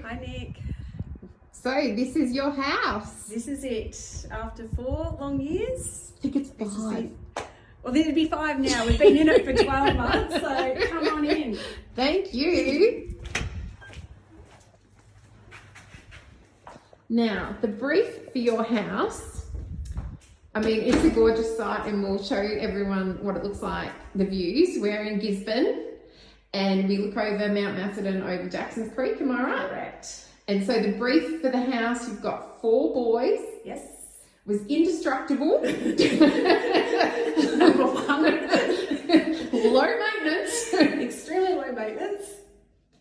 Hi, Nick. So this is your house. This is it. After 4 long years. I think it's 5. Well, it'd be 5 now. We've been in it for 12 months, so come on in. Thank you. Now, the brief for your house. I mean, it's a gorgeous site and we'll show everyone what it looks like, the views. We're in Gisborne and we look over Mount Macedon over Jackson's Creek, am I right? Correct. And so the brief for the house, you've got 4 boys. Yes. Was indestructible. Number 1. Low maintenance. Extremely low maintenance.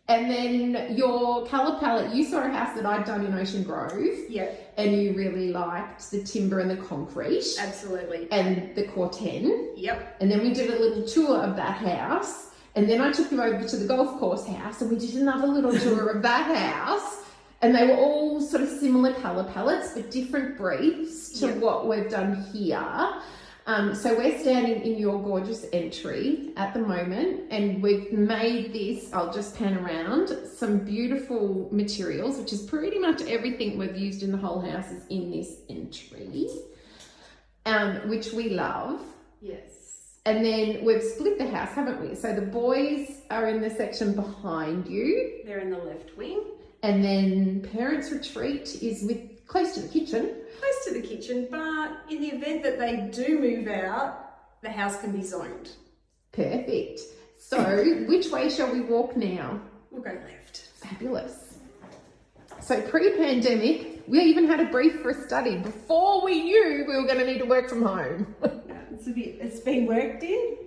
And then your colour palette, you saw a house that I'd done in Ocean Grove. Yep. And you really liked the timber and the concrete. Absolutely. And the Corten. Yep. And then we did a little tour of that house. And then I took you over to the golf course house and we did another little tour of that house. And they were all sort of similar colour palettes, but different briefs to what we've done here. So we're standing in your gorgeous entry at the moment, and we've made this, I'll just pan around, some beautiful materials, which is pretty much everything we've used in the whole house is in this entry, which we love. Yes. And then we've split the house, haven't we? So the boys are in the section behind you. They're in the left wing. And then parents' retreat is close to the kitchen. Close to the kitchen, but in the event that they do move out, the house can be zoned. Perfect. So which way shall we walk now? We'll go left. Fabulous. So pre-pandemic, we even had a brief for a study before we knew we were going to need to work from home. It's been worked in,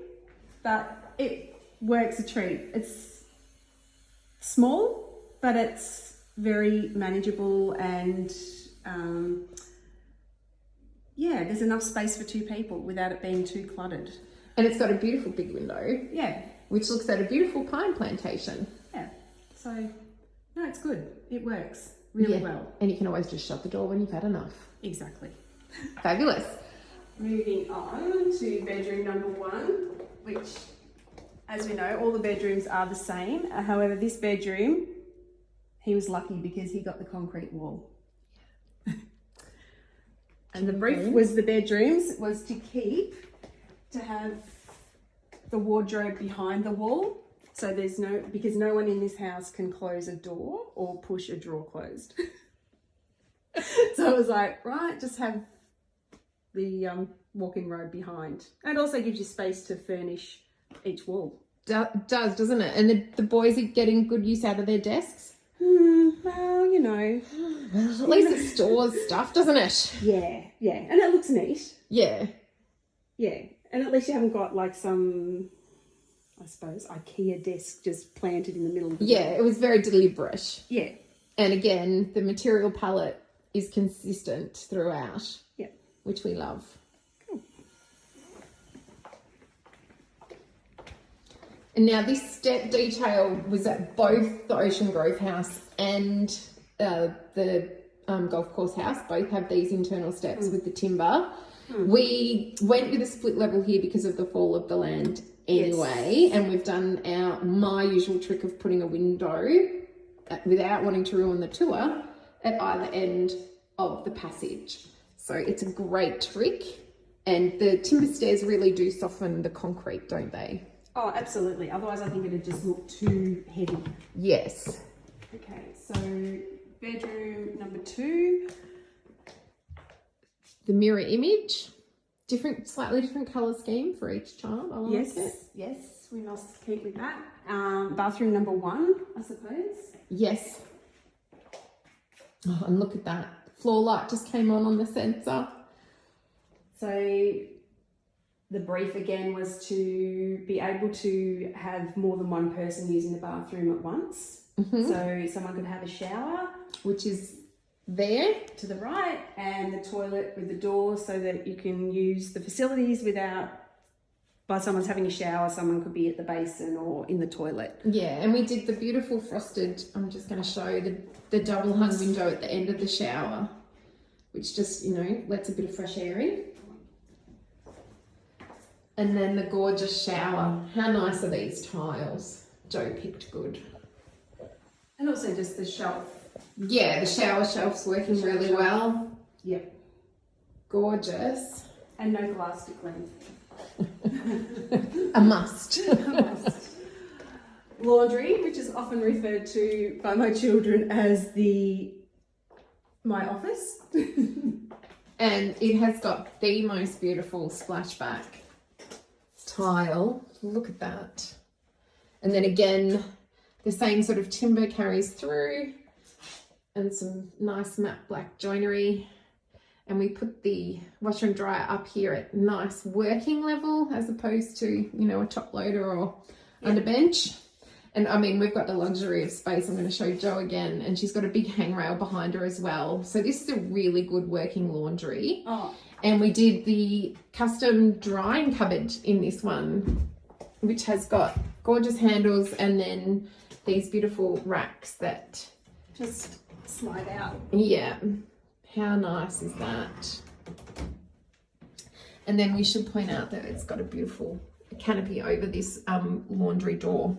but it works a treat. It's small, but it's very manageable and there's enough space for 2 people without it being too cluttered. And it's got a beautiful big window. Yeah. Which looks at a beautiful pine plantation. Yeah. So, no, it's good. It works really well. And you can always just shut the door when you've had enough. Exactly. Fabulous. Moving on to bedroom number 1, which, as we know, all the bedrooms are the same. However, this bedroom, he was lucky because he got the concrete wall. And the brief was the bedrooms was to have the wardrobe behind the wall. So because no one in this house can close a door or push a drawer closed. So I was like, right, just have the walk-in robe behind. And it also gives you space to furnish each wall. Does, doesn't it? And the boys are getting good use out of their desks? Well, you know. At least it stores stuff, doesn't it? Yeah. And it looks neat. Yeah. Yeah. And at least you haven't got like some, I suppose, IKEA desk just planted in the middle of the room. It was very deliberate. Yeah. And again, the material palette is consistent throughout. Yeah. Which we love. Cool. And now this step detail was at both the Ocean Grove house and the golf course house. Both have these internal steps with the timber. We went with a split level here because of the fall of the land anyway. And we've done my usual trick of putting a window without wanting to ruin the tour at either end of the passage. So it's a great trick. And the timber stairs really do soften the concrete, don't they? Oh, absolutely. Otherwise, I think it'd just look too heavy. Yes. Okay, so bedroom number 2. The mirror image, slightly different colour scheme for each child. I like it. Yes, we must keep with that. Bathroom number 1, I suppose. Yes. Oh, and look at that. Floor light just came on the sensor. So the brief again was to be able to have more than one person using the bathroom at once. So someone could have a shower, which is there to the right, and the toilet with the door so that you can use the facilities while someone's having a shower, someone could be at the basin or in the toilet. Yeah, and we did the beautiful frosted, I'm just going to show the double hung window at the end of the shower, which just, lets a bit of fresh air in. And then the gorgeous shower. How nice are these tiles? Joe picked good. And also just the shelf Yeah, the shower shelf's working really well. Yep. Gorgeous. And no glass to clean. A must. Laundry, which is often referred to by my children as my office. And it has got the most beautiful splashback tile. Look at that. And then again, the same sort of timber carries through, and some nice matte black joinery. And we put the washer and dryer up here at nice working level, as opposed to, you know, a top loader or under bench. And I mean, we've got the luxury of space. I'm going to show Jo again, and she's got a big hangrail behind her as well. So this is a really good working laundry. Oh. And we did the custom drying cupboard in this one, which has got gorgeous handles and then these beautiful racks that just slide out. Yeah. How nice is that? And then we should point out that it's got a beautiful canopy over this laundry door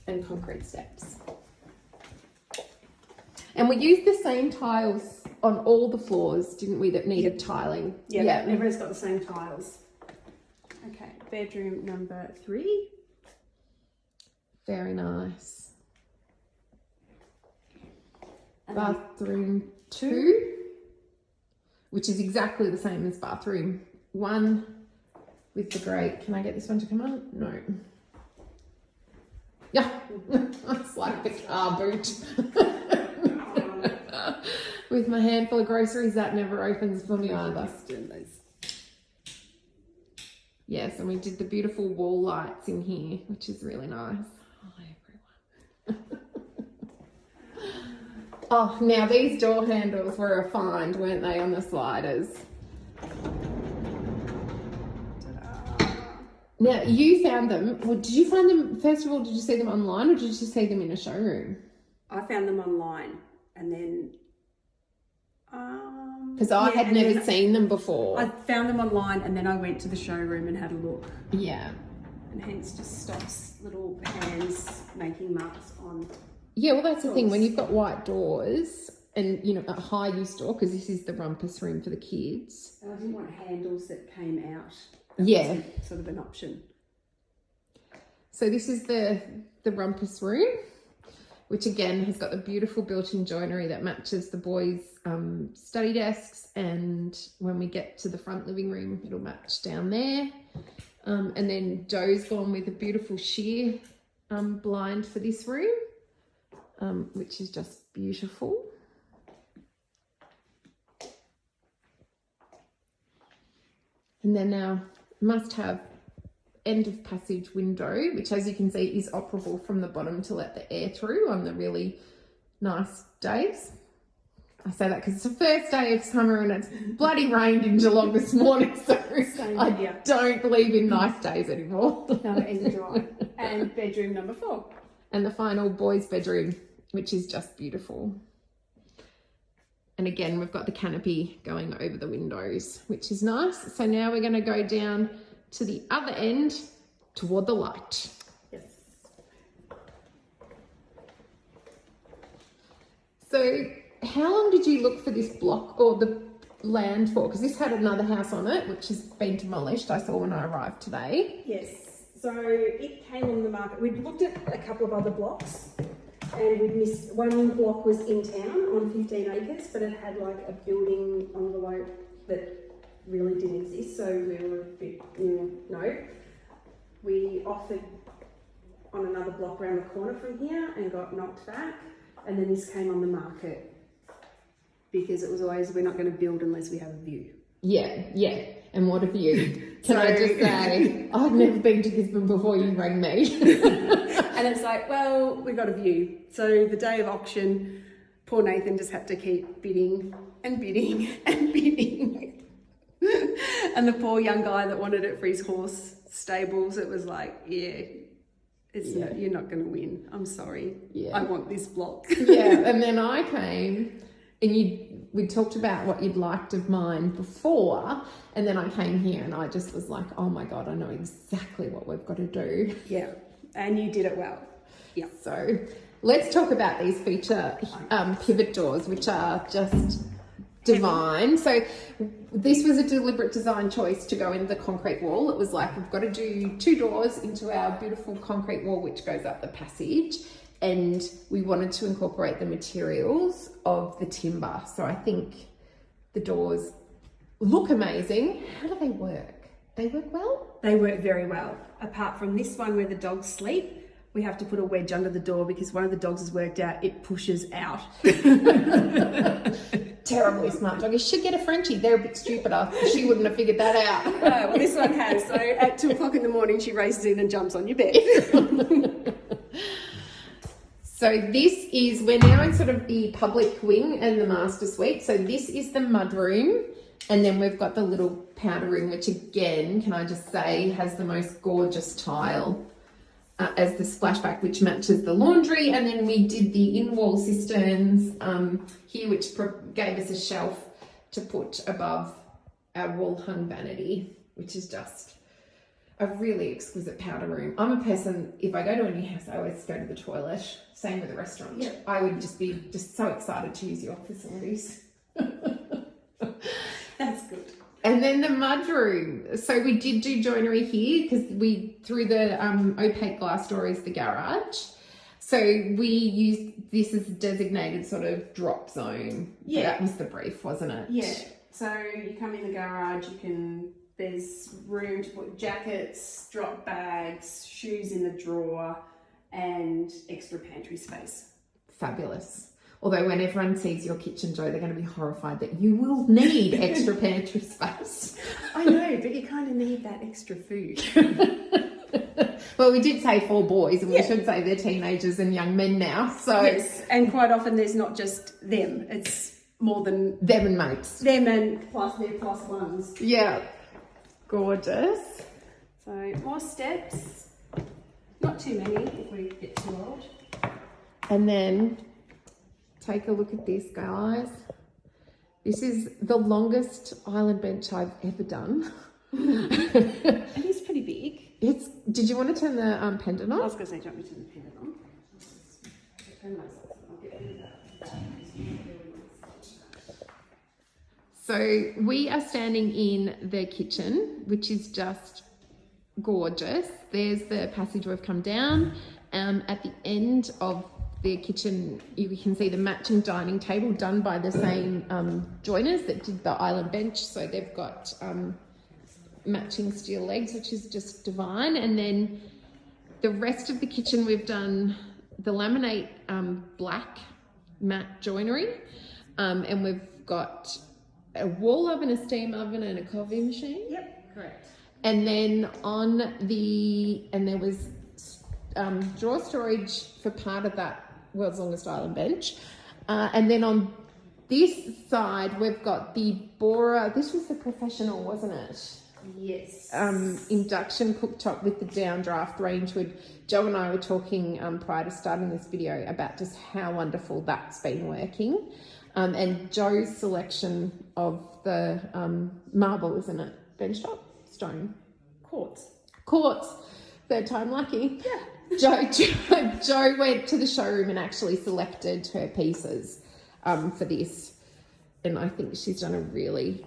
and concrete steps. And we used the same tiles on all the floors, didn't we, that needed tiling? Yeah, everyone's got the same tiles. Okay, bedroom number 3. Very nice. Bathroom 2, which is exactly the same as bathroom 1 with the grate. Can I get this one to come on? No. Yeah, it's like the car boot. With my handful of groceries, that never opens for me either. Yes, and we did the beautiful wall lights in here, which is really nice. Hi, everyone. Oh, now these door handles were a find, weren't they, on the sliders? Now, you found them. Well, did you find them, first of all, did you see them online or did you see them in a showroom? I found them online and then... Because I had never seen them before. I found them online and then I went to the showroom and had a look. Yeah. And hence just stops little hands making marks on... Yeah, well, that's the thing. When you've got white doors and, you know, a high use door, because this is the rumpus room for the kids. And I didn't want handles that came out. Yeah. Sort of an option. So this is the rumpus room, which again has got the beautiful built-in joinery that matches the boys' study desks. And when we get to the front living room, it'll match down there. And then Jo's gone with a beautiful sheer blind for this room. Which is just beautiful. And then our must-have end of passage window, which as you can see is operable from the bottom to let the air through on the really nice days. I say that because it's the first day of summer and it's bloody rained in Geelong this morning, so I don't believe in nice days anymore. No, it's dry. And bedroom number 4. And the final boys' bedroom, which is just beautiful. And again, we've got the canopy going over the windows, which is nice. So now we're going to go down to the other end toward the light. Yes. So how long did you look for this block or the land for? Because this had another house on it, which has been demolished, I saw when I arrived today. Yes. So it came on the market. We'd looked at a couple of other blocks. And we'd missed, one block was in town on 15 acres, but it had like a building envelope that really didn't exist. So we were a bit, no. We offered on another block around the corner from here and got knocked back. And then this came on the market because it was always, we're not going to build unless we have a view. Yeah. And what a view. Can I just say, I've never been to Gisborne before you rang me. And it's like, well, we got a view. So the day of auction, poor Nathan just had to keep bidding and bidding and bidding. And the poor young guy that wanted it for his horse stables, it was like, you're not going to win. I'm sorry. Yeah. I want this block. Yeah, and then I came and we talked about what you'd liked of mine before, and then I came here and I just was like, oh my God, I know exactly what we've got to do. Yeah, and you did it well. Yeah. So let's talk about these feature pivot doors, which are just divine. So this was a deliberate design choice to go in the concrete wall. It was like, we've got to do 2 doors into our beautiful concrete wall, which goes up the passage. And we wanted to incorporate the materials of the timber. So I think the doors look amazing. How do they work? They work well? They work very well. Apart from this one where the dogs sleep, we have to put a wedge under the door because one of the dogs has worked out it pushes out. Terribly smart dog. You should get a Frenchie. They're a bit stupider. She wouldn't have figured that out. Well, this one has. So at 2 o'clock in the morning, she races in and jumps on your bed. So this is, we're now in sort of the public wing and the master suite. So this is the mud room. And then we've got the little powder room, which again, can I just say, has the most gorgeous tile as the splashback, which matches the laundry. And then we did the in-wall cisterns here, which gave us a shelf to put above our wall-hung vanity, which is just a really exquisite powder room. I'm a person, if I go to a new house, I always go to the toilet. Same with the restaurant. Yeah. I would just be so excited to use your facilities. That's good. And then the mud room. So we did do joinery here because through the opaque glass door is the garage. So we used this as a designated sort of drop zone. Yeah. That was the brief, wasn't it? Yeah. So you come in the garage, there's room to put jackets, drop bags, shoes in the drawer, and extra pantry space. Fabulous. Although when everyone sees your kitchen, Jo, they're going to be horrified that you will need extra pantry space. I know, but you kind of need that extra food. Well, we did say 4 boys, and we should say they're teenagers and young men now. So yes, and quite often there's not just them; it's more than them and mates. Them and plus their plus ones. Yeah, gorgeous. So more steps, not too many if we get too old. And then take a look at this, guys. This is the longest island bench I've ever done. It is pretty big. Did you want to turn the pendant on? I was going to say, do you want me to turn the pendant on? So we are standing in the kitchen, which is just gorgeous. There's the passage we've come down. At the end of the kitchen, you can see the matching dining table done by the same joiners that did the island bench. So they've got matching steel legs, which is just divine. And then the rest of the kitchen, we've done the laminate black matte joinery, and we've got a wall oven, a steam oven, and a coffee machine. Yep, correct. And then there was drawer storage for part of that world's longest island bench. And then on this side, we've got the Bora. This was the professional, wasn't it? Yes. Induction cooktop with the downdraft rangewood. Jo and I were talking prior to starting this video about just how wonderful that's been working. And Jo's selection of the marble, isn't it? Benchtop? Stone? Quartz. Third time lucky. Yeah. Jo went to the showroom and actually selected her pieces for this. And I think she's done a really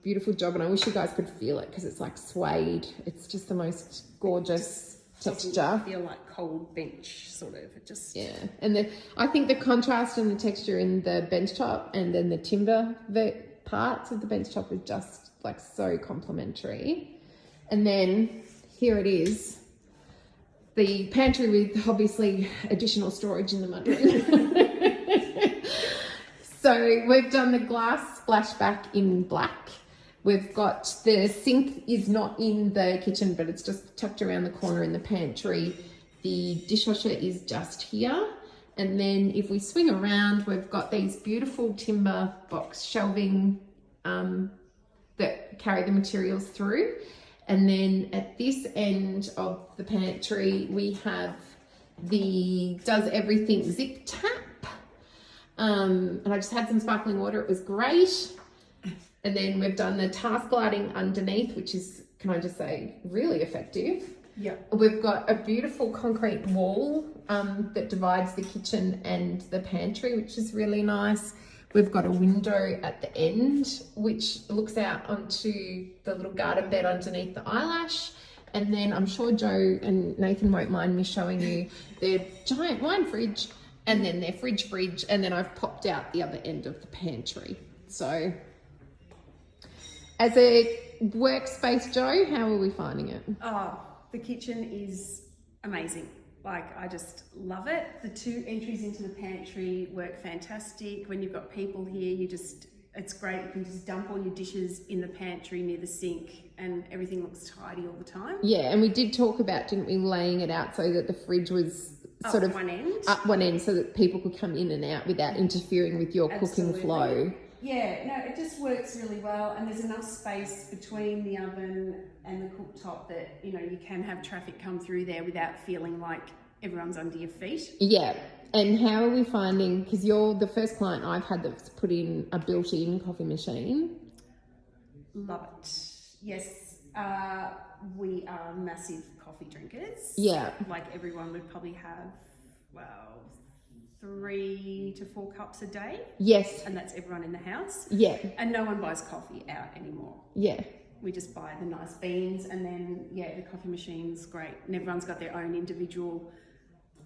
beautiful job. And I wish you guys could feel it because it's like suede. It's just the most gorgeous texture. Feel like cold bench, sort of. It just... Yeah. And I think the contrast and the texture in the bench top and then the timber parts of the bench top is just like so complimentary. And then here it is, the pantry with obviously additional storage in the mudroom. So we've done the glass splashback in black. We've got the sink is not in the kitchen, but it's just tucked around the corner in the pantry. The dishwasher is just here. And then if we swing around, we've got these beautiful timber box shelving that carry the materials through. And then at this end of the pantry, we have the Does Everything zip tap. And I just had some sparkling water. It was great. And then we've done the task lighting underneath, which is, can I just say, really effective. Yeah. We've got a beautiful concrete wall that divides the kitchen and the pantry, which is really nice. We've got a window at the end, which looks out onto the little garden bed underneath the eyelash. And then I'm sure Joe and Nathan won't mind me showing you their giant wine fridge and then their fridge. And then I've popped out the other end of the pantry. So as a workspace, Joe, how are we finding it? Oh, the kitchen is amazing. Like, I just love it. The 2 entries into the pantry work fantastic. When you've got people here, it's great. You can just dump all your dishes in the pantry near the sink and everything looks tidy all the time. Yeah, and we did talk about, didn't we, laying it out so that the fridge was sort of up one end so that people could come in and out without interfering with your cooking flow. Yeah, no, it just works really well, and there's enough space between the oven and the cooktop that, you know, you can have traffic come through there without feeling like everyone's under your feet. Yeah, and how are we finding, because you're the first client I've had that's put in a built-in coffee machine. Love it. Yes, we are massive coffee drinkers. Yeah. Like, everyone would probably have, 3 to 4 cups a day. Yes. And that's everyone in the house. Yeah. And no one buys coffee out anymore. Yeah. We just buy the nice beans, and then, yeah, the coffee machine's great. And everyone's got their own individual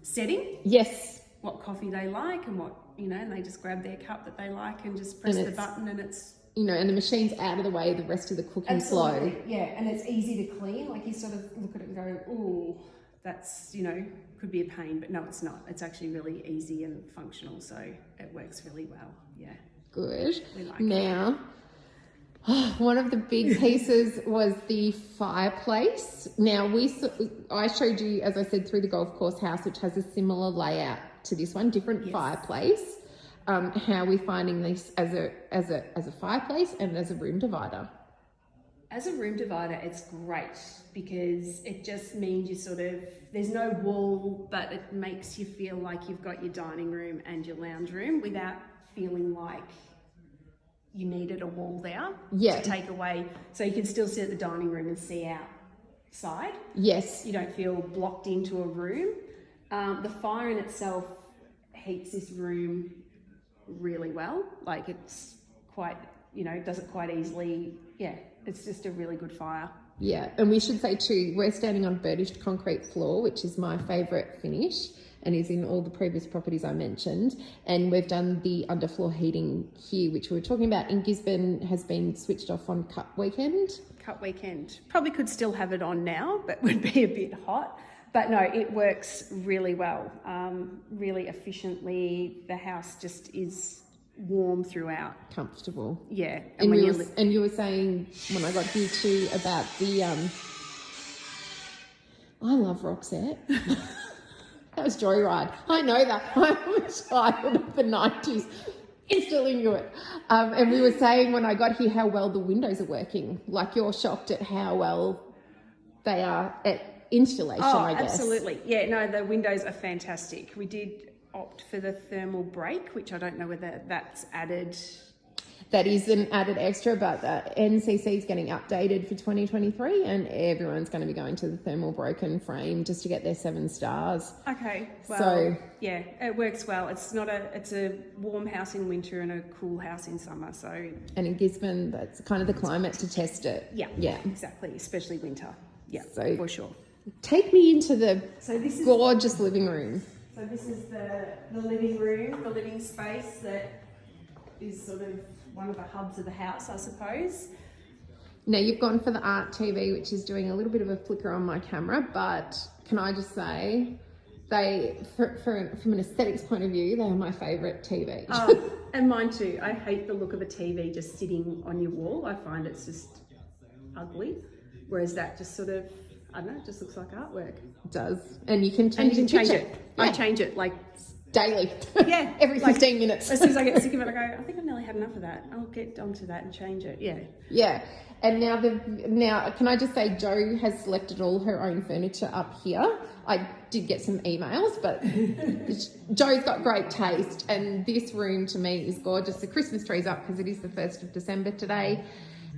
setting. Yes. What coffee they like and what, you know, and they just grab their cup that they like and just press the button, and it's... You know, and the machine's out of the way of the rest of the cooking flow. Yeah, and it's easy to clean. Like, you sort of look at it and go, oh, that's, you know, could be a pain, but no, it's not. It's actually really easy and functional, so it works really well. Yeah. Good. We like now, one of the big pieces was the fireplace. Now, I showed you, as I said, through the golf course house, which has a similar layout to this one, different fireplace. How are we finding this as a fireplace and as a room divider? As a room divider, it's great because it just means you sort of, there's no wall, but it makes you feel like you've got your dining room and your lounge room without feeling like you needed a wall there to take away. So you can still sit at the dining room and see outside. Yes. You don't feel blocked into a room. The fire in itself heats this room really well. Like, it's quite, you know, does it quite easily. Yeah, it's just a really good fire. Yeah, and we should say too, we're standing on burnished concrete floor, which is my favourite finish and is in all the previous properties I mentioned. And we've done the underfloor heating here, which we were talking about in Gisborne, has been switched off on cut weekend. Cut weekend. Probably could still have it on now, but would be a bit hot. But no, it works really well, really efficiently. The house just is warm throughout. Comfortable. Yeah. And you were saying when I got here too about the, I love Roxette. That was Joyride. I know that. I'm a child of the 90s. Instantly knew it. And we were saying when I got here how well the windows are working. Like, you're shocked at how well they are at installation, I guess. Absolutely. Yeah, no, the windows are fantastic. We did opt for the thermal break, which I don't know whether that's added. That is an added extra, but NCC is getting updated for 2023 and everyone's going to be going to the thermal broken frame just to get their 7 stars. Okay. Well, so yeah, it works well. It's a warm house in winter and a cool house in summer. So, and in Gisborne, that's kind of the climate to test it. Yeah. Yeah. Exactly. Especially winter. Yeah. So for sure. Take me into the gorgeous living room. So this is the living room, the living space that is sort of one of the hubs of the house, I suppose. Now, you've gone for the Art TV, which is doing a little bit of a flicker on my camera, but can I just say, from an aesthetics point of view, they are my favourite TV. Oh, and mine too. I hate the look of a TV just sitting on your wall. I find it's just ugly, whereas that just sort of, I don't know, it just looks like artwork. It does. And you can change it. Yeah. I change it like daily. Yeah. Every 15 minutes. As soon as I get sick of it, I go, I think I've nearly had enough of that. I'll get onto that and change it. Yeah. Yeah. And now can I just say, Jo has selected all her own furniture up here. I did get some emails, but Jo's got great taste. And this room to me is gorgeous. The Christmas tree's up because it is the 1st of December today.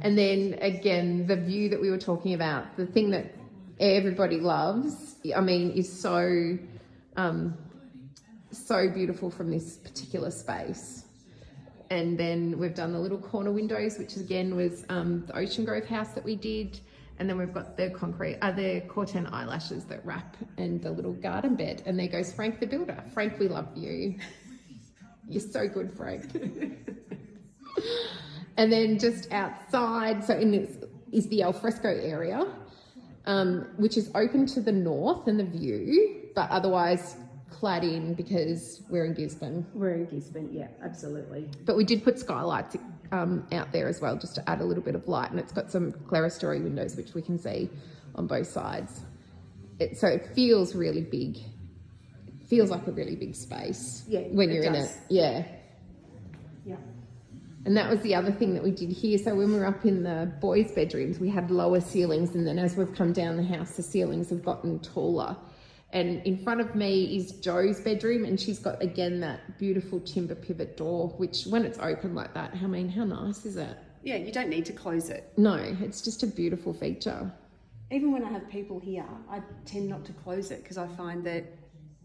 And then again, the view that we were talking about, the thing that everybody loves. I mean, is so so beautiful from this particular space. And then we've done the little corner windows, which again was the Ocean Grove house that we did. And then we've got the the corten eyelashes that wrap, and the little garden bed. And there goes Frank the builder. Frank, we love you. You're so good, Frank. And then just outside, so in this is the alfresco area, which is open to the north and the view, but otherwise clad in because we're in Gisborne. We're in Gisborne, yeah, absolutely. But we did put skylights out there as well, just to add a little bit of light, and it's got some clerestory windows which we can see on both sides. So it feels really big. It feels like a really big space when you're in it. Yeah. Yeah. And that was the other thing that we did here. So when we were up in the boys' bedrooms, we had lower ceilings, and then as we've come down the house, the ceilings have gotten taller. And in front of me is Jo's bedroom, and she's got, again, that beautiful timber pivot door, which when it's open like that, I mean, how nice is it? Yeah, you don't need to close it. No, it's just a beautiful feature. Even when I have people here, I tend not to close it because I find that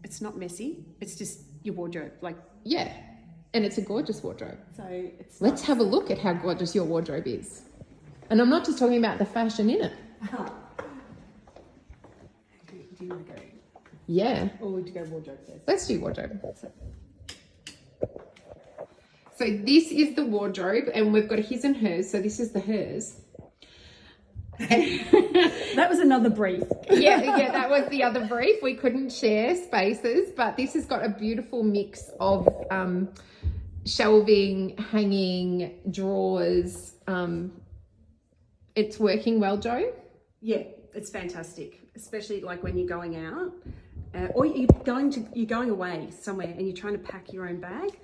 it's not messy. It's just your wardrobe. Yeah, and it's a gorgeous wardrobe. So it's Let's have a look at how gorgeous your wardrobe is. And I'm not just talking about the fashion in it. Do you want to go? Yeah. Or would you go wardrobe first? Let's do wardrobe. So this is the wardrobe, and we've got a his and hers. So this is the hers. That was another brief. yeah, that was the other brief. We couldn't share spaces, but this has got a beautiful mix of shelving, hanging, drawers. It's working well, Jo? Yeah, it's fantastic, especially like when you're going out. Or you're going away somewhere and you're trying to pack your own bag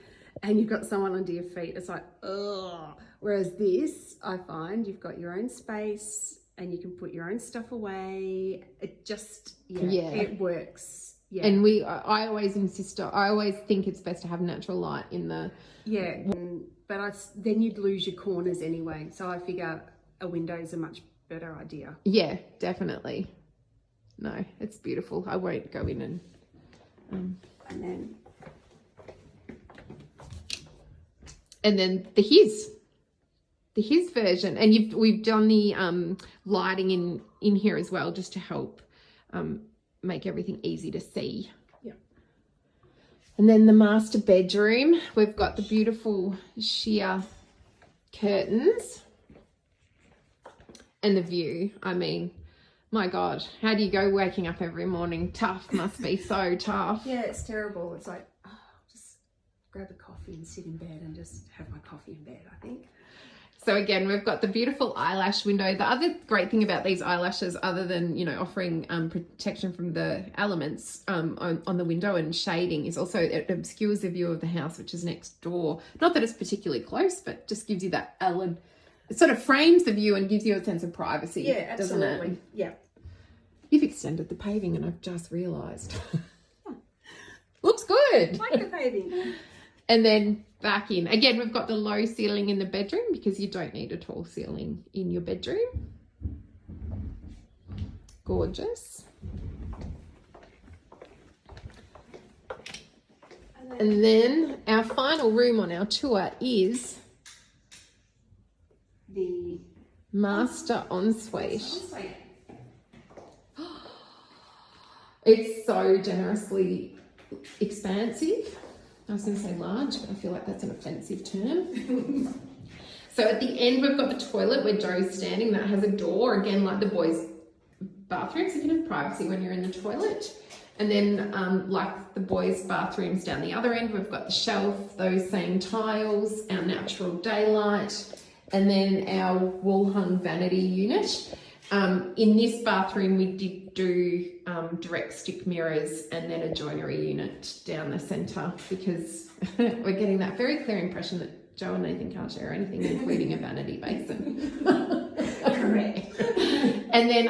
and you've got someone under your feet. It's like, ugh. Whereas this, I find you've got your own space and you can put your own stuff away. It just, it works. Yeah. And I always insist, I always think it's best to have natural light in the... Yeah, but then you'd lose your corners anyway. So I figure a window is a much better idea. Yeah, definitely. No, it's beautiful. I won't go in and then the his version, and we've done the lighting in here as well, just to help make everything easy to see. Yeah. And then the master bedroom, we've got the beautiful sheer curtains and the view. I mean, my God, how do you go waking up every morning? Tough, must be so tough. Yeah, it's terrible. It's like, just grab a coffee and sit in bed and just have my coffee in bed, I think. So again, we've got the beautiful eyelash window. The other great thing about these eyelashes, other than, offering protection from the elements on the window and shading, is also it obscures the view of the house, which is next door. Not that it's particularly close, but just gives you that element. It sort of frames the view and gives you a sense of privacy. Yeah, absolutely. Doesn't it? Yeah. You've extended the paving, and I've just realised. Looks good. Like the paving. And then back in. Again, we've got the low ceiling in the bedroom because you don't need a tall ceiling in your bedroom. Gorgeous. And then our final room on our tour is the master ensuite. It's so generously expansive. I was going to say large, but I feel like that's an offensive term. So at the end, we've got the toilet where Jo's standing. That has a door, again, like the boys' bathroom, so you can have privacy when you're in the toilet. And then, like the boys' bathrooms down the other end, we've got the shelf, those same tiles, our natural daylight, and then our wool-hung vanity unit. In this bathroom, we did do direct stick mirrors and then a joinery unit down the centre because we're getting that very clear impression that Jo and Nathan can't share anything, including a vanity basin. Correct. And then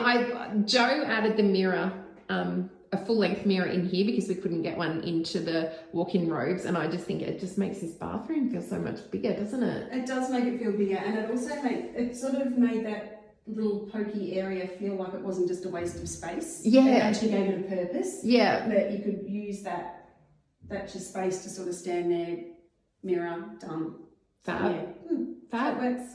Jo added the mirror, a full-length mirror in here because we couldn't get one into the walk-in robes, and I just think it just makes this bathroom feel so much bigger, doesn't it? It does make it feel bigger, and it also made that little pokey area feel like it wasn't just a waste of space. Yeah. It actually gave it a purpose. Yeah. That you could use that just space to sort of stand there, mirror, done. Fab. Yeah. Fab. That works.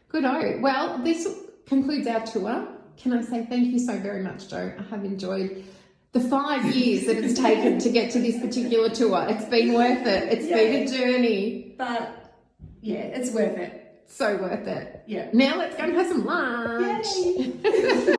Good-o. Well, this concludes our tour. Can I say thank you so very much, Jo? I have enjoyed the 5 years that it's taken to get to this particular tour. It's been worth it. It's been a journey. But yeah, it's worth it. So worth it. Yeah. Now let's go and have some lunch. Yay.